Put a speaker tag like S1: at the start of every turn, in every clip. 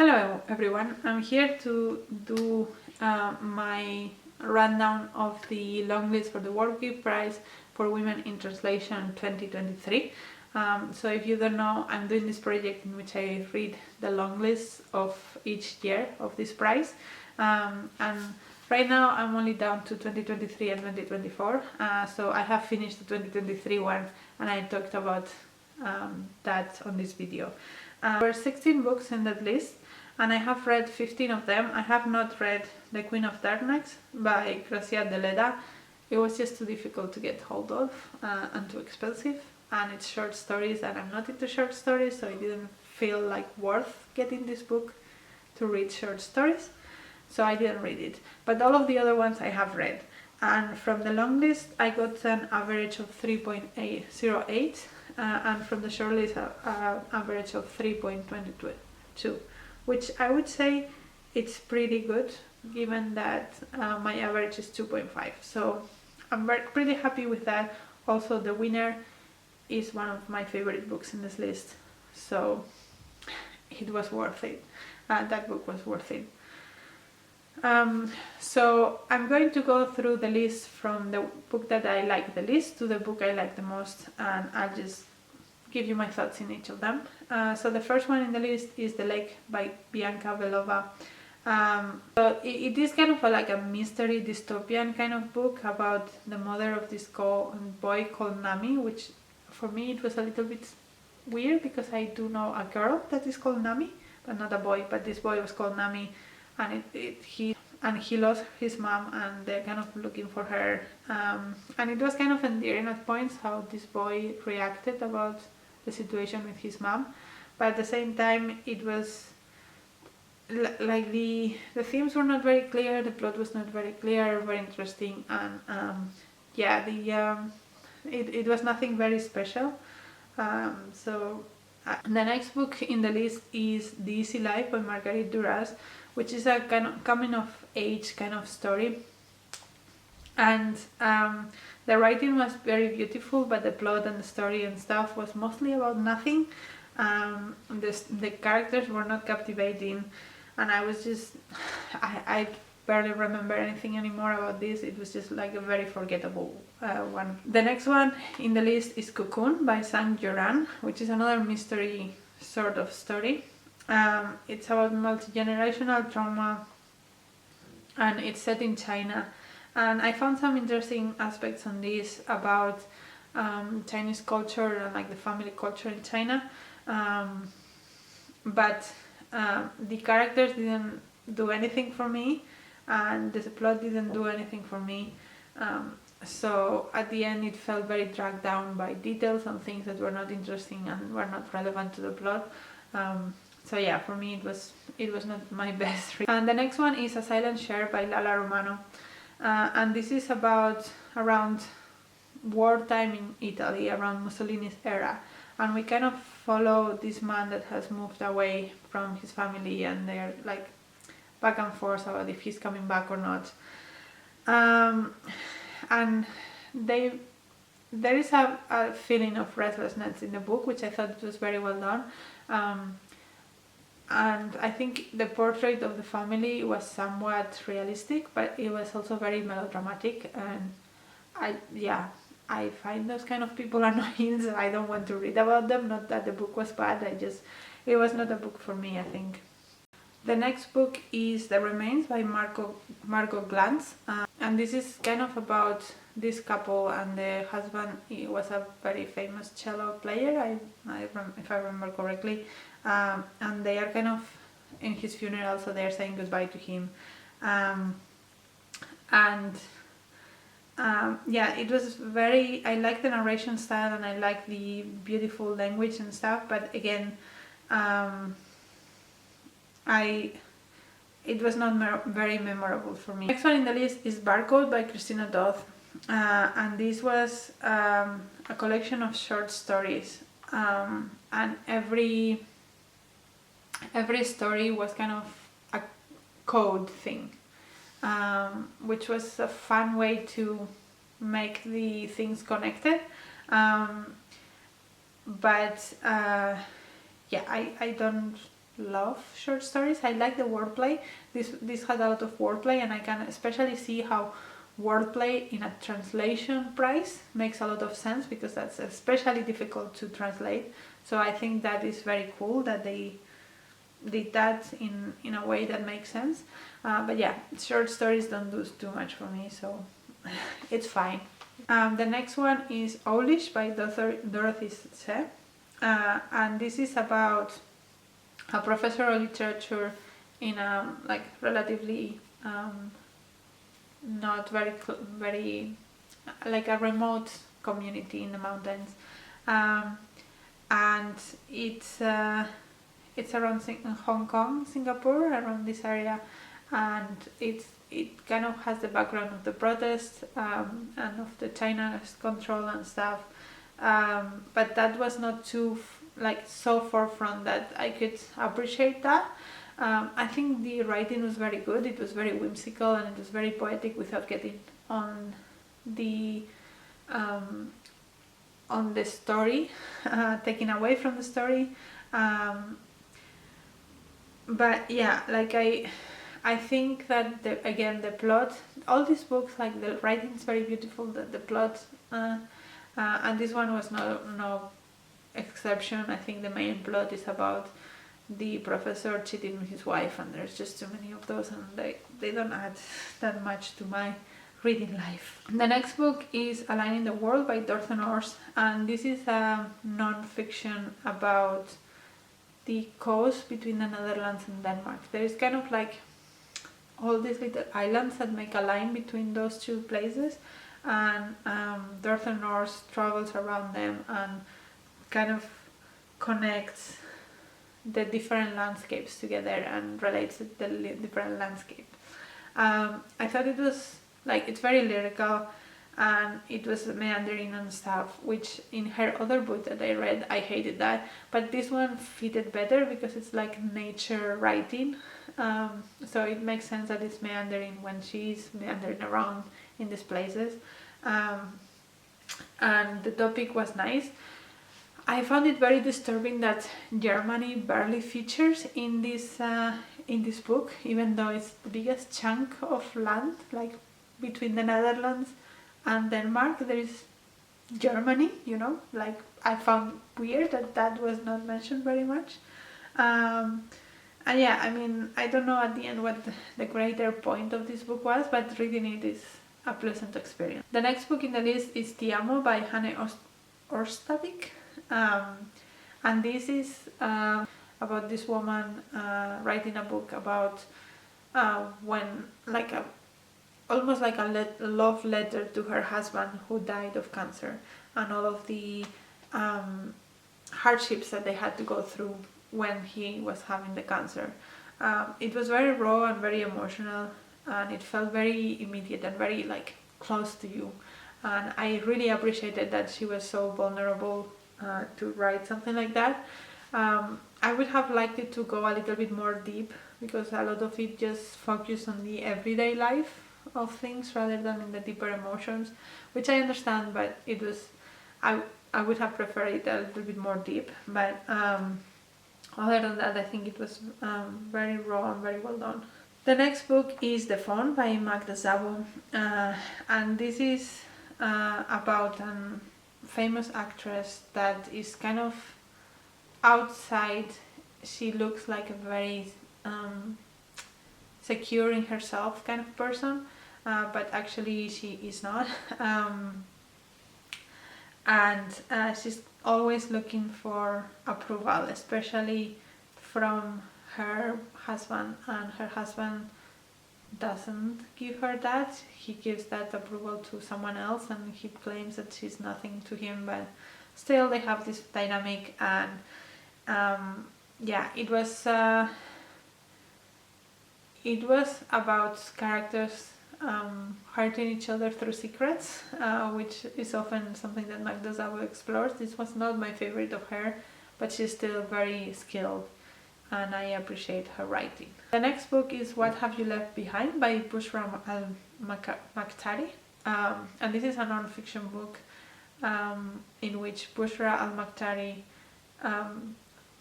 S1: Hello everyone, I'm here to do my rundown of the long list for the Warwick Prize for Women in Translation 2023. So if you don't know, I'm doing this project in which I read the long list of each year of this prize. And right now I'm only down to 2023 and 2024, so I have finished the 2023 one and I talked about that on this video. There were 16 books in that list and I have read 15 of them. I have not read The Queen of Darkness by Gracia de Leda. It was just too difficult to get hold of and too expensive, and it's short stories and I'm not into short stories, so it didn't feel like worth getting this book to read short stories, so I didn't read it. But all of the other ones I have read, and from the long list I got an average of 3.08 and from the short list average of 3.22, which I would say it's pretty good given that my average is 2.5, so I'm pretty happy with that. Also, the winner is one of my favorite books in this list, so it was worth it. That book was worth it. So I'm going to go through the list from the book that I like the least to the book I like the most, and I'll just give you my thoughts in each of them. So the first one in the list is The Lake by Bianca Belova. So it is kind of like a mystery dystopian kind of book about the mother of this boy called Nami, which for me it was a little bit weird because I do know a girl that is called Nami, but not a boy. But this boy was called Nami, and he lost his mom and they're kind of looking for her. And it was kind of endearing at points how this boy reacted about the situation with his mom, but at the same time it was like the themes were not very clear, the plot was not very clear, very interesting, and it was nothing very special. So the next book in the list is The Easy Life by Marguerite Duras, which is a kind of coming of age kind of story, and the writing was very beautiful, but the plot and the story and stuff was mostly about nothing. The characters were not captivating, and I was just I barely remember anything anymore about this. It was just like a very forgettable one. The next one in the list is Cocoon by Zhang Yueran, which is another mystery sort of story. It's about multi-generational trauma and it's set in China, and I found some interesting aspects on this about Chinese culture and like the family culture in China, but the characters didn't do anything for me and the plot didn't do anything for me, so at the end it felt very dragged down by details and things that were not interesting and were not relevant to the plot. So yeah, for me it was not my best read. And the next one is A Silent Share by Lalla Romano, and this is about around wartime in Italy, around Mussolini's era, and we kind of follow this man that has moved away from his family and they're like back and forth about if he's coming back or not. And there is a feeling of restlessness in the book, which I thought was very well done. And I think the portrait of the family was somewhat realistic, but it was also very melodramatic, and I find those kind of people annoying, so I don't want to read about them. Not that the book was bad, it was not a book for me, I think. The next book is The Remains by Margot Glantz, and this is kind of about this couple, and the husband, he was a very famous cello player, if I remember correctly, and they are kind of in his funeral, so they are saying goodbye to him, it was very, I like the narration style and I like the beautiful language and stuff, but again it was not very memorable for me. Next one in the list is Barcode by Krisztina Tóth, and this was a collection of short stories, and every story was kind of a code thing, which was a fun way to make the things connected, but I don't love short stories. I like the wordplay. This had a lot of wordplay, and I can especially see how wordplay in a translation price makes a lot of sense, because that's especially difficult to translate. So I think that is very cool that they did that in a way that makes sense. But yeah, short stories don't do too much for me, so it's fine. The next one is Owlish by Dorothy Tse, and this is about a professor of literature in a like relatively not very like a remote community in the mountains, and it's around Hong Kong, Singapore, around this area, and it kind of has the background of the protests and of the China's control and stuff, but that was not too so forefront that I could appreciate that. I think the writing was very good. It was very whimsical and it was very poetic without getting on the story, taking away from the story. But yeah, like I think that the plot, all these books, like the writing is very beautiful, the plot, and this one was no exception. I think the main plot is about the professor cheating with his wife, and there's just too many of those, and they don't add that much to my reading life. The next book is Aligning the World by Dorthe, and this is a non-fiction about the coast between the Netherlands and Denmark. There is kind of like all these little islands that make a line between those two places, and Dorthe travels around them and kind of connects the different landscapes together and relates the different landscapes. I thought it was it's very lyrical, and it was meandering and stuff, which in her other book that I read I hated that, but this one fitted better because it's like nature writing, so it makes sense that it's meandering when she's meandering around in these places, and the topic was nice. I found it very disturbing that Germany barely features in this book, even though it's the biggest chunk of land, like between the Netherlands and Denmark. There is Germany, like I found weird that was not mentioned very much. And yeah, I mean, I don't know at the end what the greater point of this book was, but reading it is a pleasant experience. The next book in the list is Ti Amo by Hanne Orstavik. And this is about this woman writing a book about when almost like a love letter to her husband who died of cancer, and all of the hardships that they had to go through when he was having the cancer. It was very raw and very emotional, and it felt very immediate and very close to you, and I really appreciated that she was so vulnerable to write something like that. I would have liked it to go a little bit more deep, because a lot of it just focused on the everyday life of things rather than in the deeper emotions, which I understand, but it was I would have preferred it a little bit more deep, but other than that I think it was very raw and very well done. The next book is The Phone by Magda Szabó, and this is about an famous actress that is kind of outside. She looks like a very secure in herself kind of person, but actually she is not, and she's always looking for approval, especially from her husband, and her husband doesn't give her that. He gives that approval to someone else, and he claims that she's nothing to him, but still they have this dynamic. And yeah, it was about characters hurting each other through secrets, which is often something that Magda Szabó explores. This was not my favorite of her, but she's still very skilled, and I appreciate her writing. The next book is What Have You Left Behind by Bushra al-Makhtari, and this is a non-fiction book in which Bushra al-Makhtari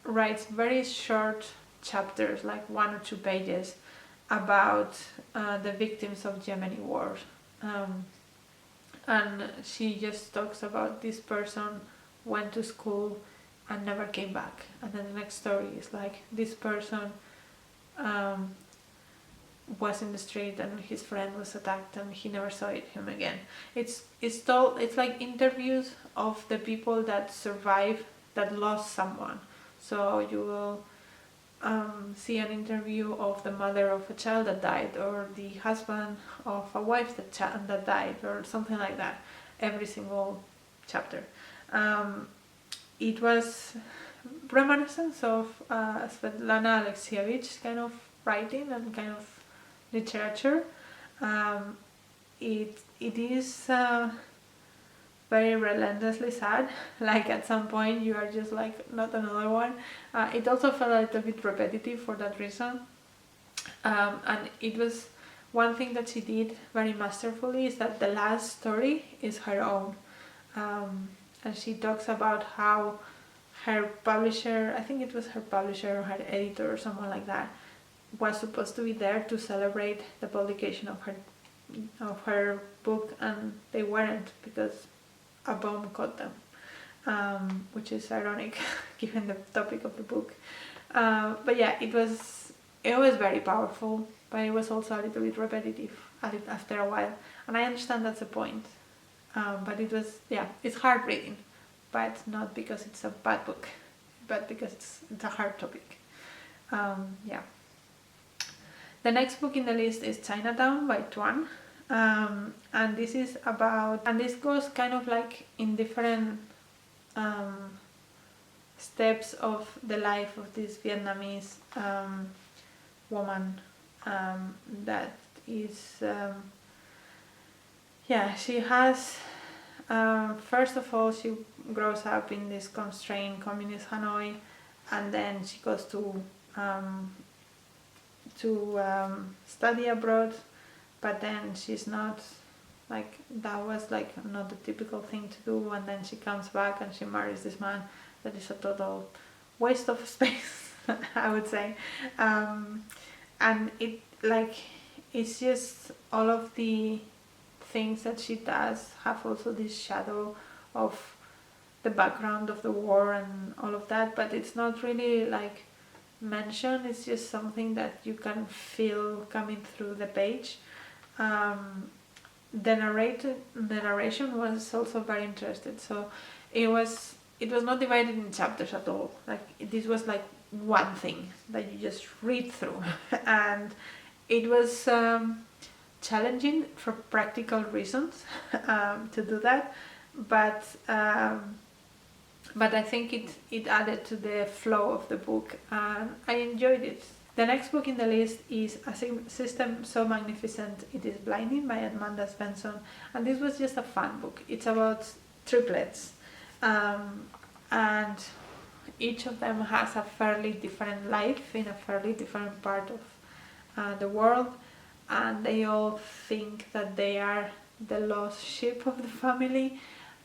S1: writes very short chapters, like 1 or 2 pages, about the victims of Yemeni wars. And she just talks about this person went to school and never came back, and then the next story is like this person was in the street and his friend was attacked and he never saw him again. It's like interviews of the people that survived, that lost someone. So you will see an interview of the mother of a child that died, or the husband of a wife that died, or something like that, every single chapter. It was reminiscent of Svetlana Alexievich's kind of writing and kind of literature. It is very relentlessly sad. Like at some point you are just like, not another one. It also felt a little bit repetitive for that reason. And it was one thing that she did very masterfully, is that the last story is her own. And she talks about how her publisher, I think it was her publisher or her editor or someone like that, was supposed to be there to celebrate the publication of her book, and they weren't because a bomb caught them, which is ironic given the topic of the book. But yeah, it was very powerful, but it was also a little bit repetitive after a while, and I understand that's the point. But it was, it's hard reading, but not because it's a bad book, but because it's a hard topic. The next book in the list is Chinatown by Thuận. And this is about, and this goes kind of like in different steps of the life of this Vietnamese woman that is, she has, first of all, she grows up in this constrained communist Hanoi, and then she goes to study abroad, but then she's not, like, that was like not the typical thing to do, and then she comes back and she marries this man that is a total waste of space, I would say. And it's just all of the things that she does have also this shadow of the background of the war and all of that, but it's not really like mentioned. It's just something that you can feel coming through the page. The narration was also very interesting. So it was not divided in chapters at all. Like, this was like one thing that you just read through, and it was challenging for practical reasons to do that, but I think it added to the flow of the book, and I enjoyed it. The next book in the list is A System So Magnificent It Is Blinding by Magda Szabó, and this was just a fun book. It's about triplets, and each of them has a fairly different life in a fairly different part of the world, and they all think that they are the lost sheep of the family,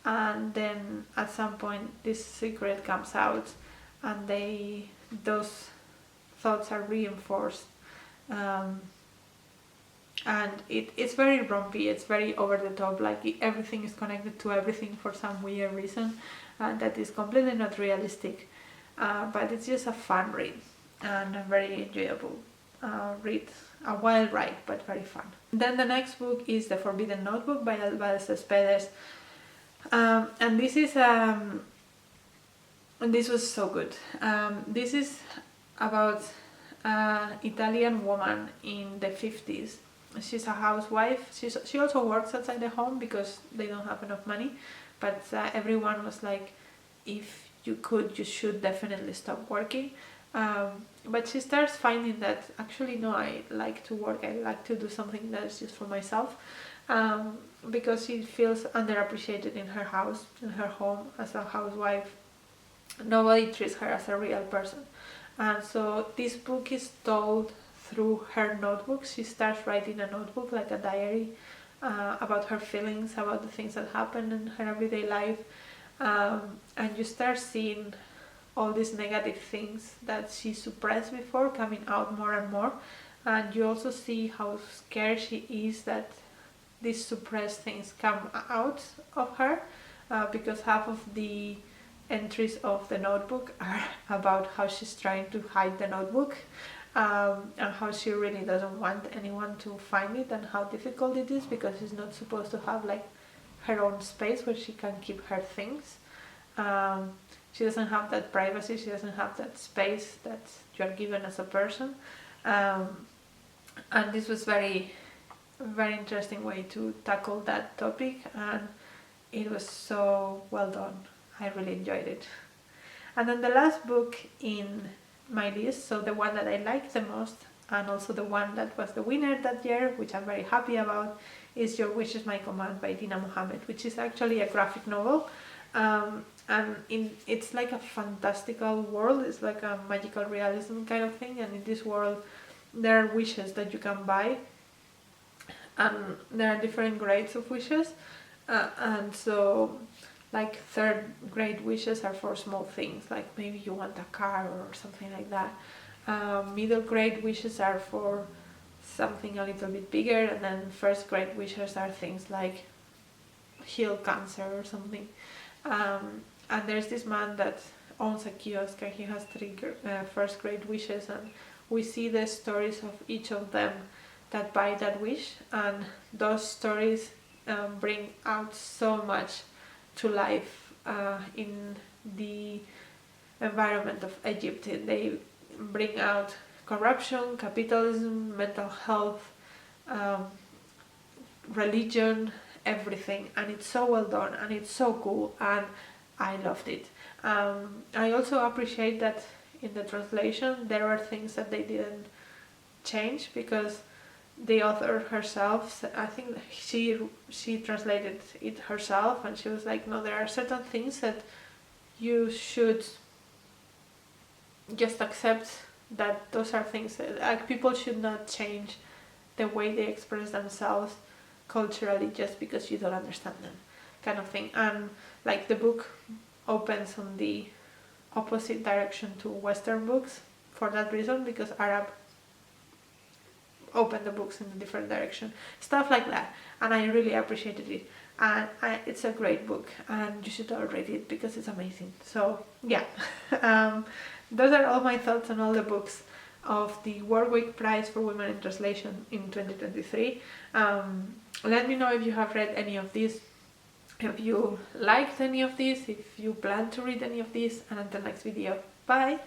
S1: and then at some point this secret comes out, and those thoughts are reinforced, and it's very rompy, it's very over the top, like everything is connected to everything for some weird reason, that is completely not realistic, but it's just a fun read and a very enjoyable read, a wild ride but very fun. Then the next book is The Forbidden Notebook by Alba Céspedes, and this is this was so good. This is about an Italian woman in the 50s. She's a housewife. She also works outside the home because they don't have enough money, but everyone was like, if you could, you should definitely stop working. But she starts finding that actually no, I like to work, I like to do something that is just for myself, because she feels underappreciated in her house, in her home as a housewife. Nobody treats her as a real person. And so this book is told through her notebooks. She starts writing a notebook, like a diary, about her feelings, about the things that happen in her everyday life, and you start seeing all these negative things that she suppressed before coming out more and more, and you also see how scared she is that these suppressed things come out of her, because half of the entries of the notebook are about how she's trying to hide the notebook, and how she really doesn't want anyone to find it, and how difficult it is because she's not supposed to have like her own space where she can keep her things. She doesn't have that privacy, she doesn't have that space that you are given as a person, and this was very interesting way to tackle that topic, and it was so well done. I really enjoyed it. And then the last book in my list, so the one that I liked the most and also the one that was the winner that year, which I'm very happy about, is Your Wish is My Command by Dina Mohamed, which is actually a graphic novel, and it's like a fantastical world. It's like a magical realism kind of thing, and in this world there are wishes that you can buy, and there are different grades of wishes, and so like third grade wishes are for small things, like maybe you want a car or something like that. Middle grade wishes are for something a little bit bigger, and then first grade wishes are things like heal cancer or something. And there's this man that owns a kiosk, and he has three first grade wishes, and we see the stories of each of them that buy that wish, and those stories bring out so much to life in the environment of Egypt. They bring out corruption, capitalism, mental health, religion, everything, and it's so well done and it's so cool, and I loved it. I also appreciate that in the translation there are things that they didn't change, because the author herself, I think she translated it herself, and she was like, no, there are certain things that you should just accept, that those are things that, like, people should not change the way they express themselves culturally just because you don't understand them, kind of thing. And like the book opens on the opposite direction to Western books for that reason, because Arab open the books in a different direction, stuff like that, and I really appreciated it, and it's a great book and you should all read it because it's amazing. So yeah, those are all my thoughts on all the books of the Warwick Prize for Women in Translation in 2023. Let me know if you have read any of these, if you liked any of these, if you plan to read any of these, and until next video, bye!